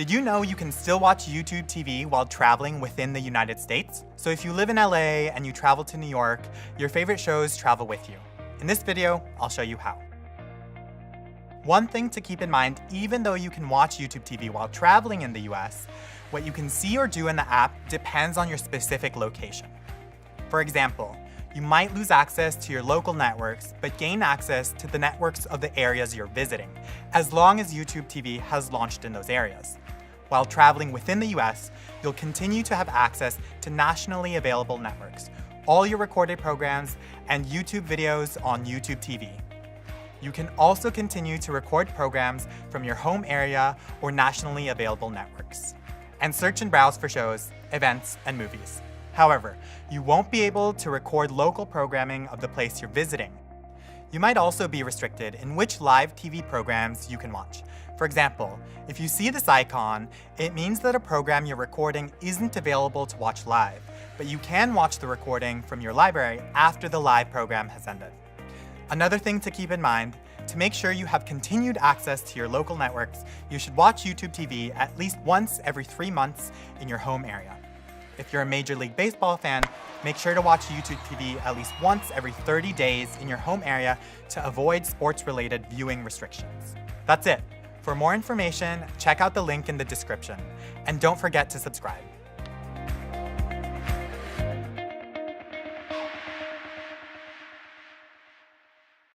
Did you know you can still watch YouTube TV while traveling within the United States? So if you live in LA and you travel to New York, your favorite shows travel with you. In this video, I'll show you how. One thing to keep in mind, even though you can watch YouTube TV while traveling in the US, what you can see or do in the app depends on your specific location. For example, you might lose access to your local networks, but gain access to the networks of the areas you're visiting, as long as YouTube TV has launched in those areas. While traveling within the US, you'll continue to have access to nationally available networks, all your recorded programs, and YouTube videos on YouTube TV. You can also continue to record programs from your home area or nationally available networks, and search and browse for shows, events, and movies. However, you won't be able to record local programming of the place you're visiting. You might also be restricted in which live TV programs you can watch. For example, if you see this icon, it means that a program you're recording isn't available to watch live, but you can watch the recording from your library after the live program has ended. Another thing to keep in mind, to make sure you have continued access to your local networks, you should watch YouTube TV at least once every 3 months in your home area. If you're a Major League Baseball fan, make sure to watch YouTube TV at least once every 30 days in your home area to avoid sports-related viewing restrictions. That's it. For more information, check out the link in the description. And don't forget to subscribe.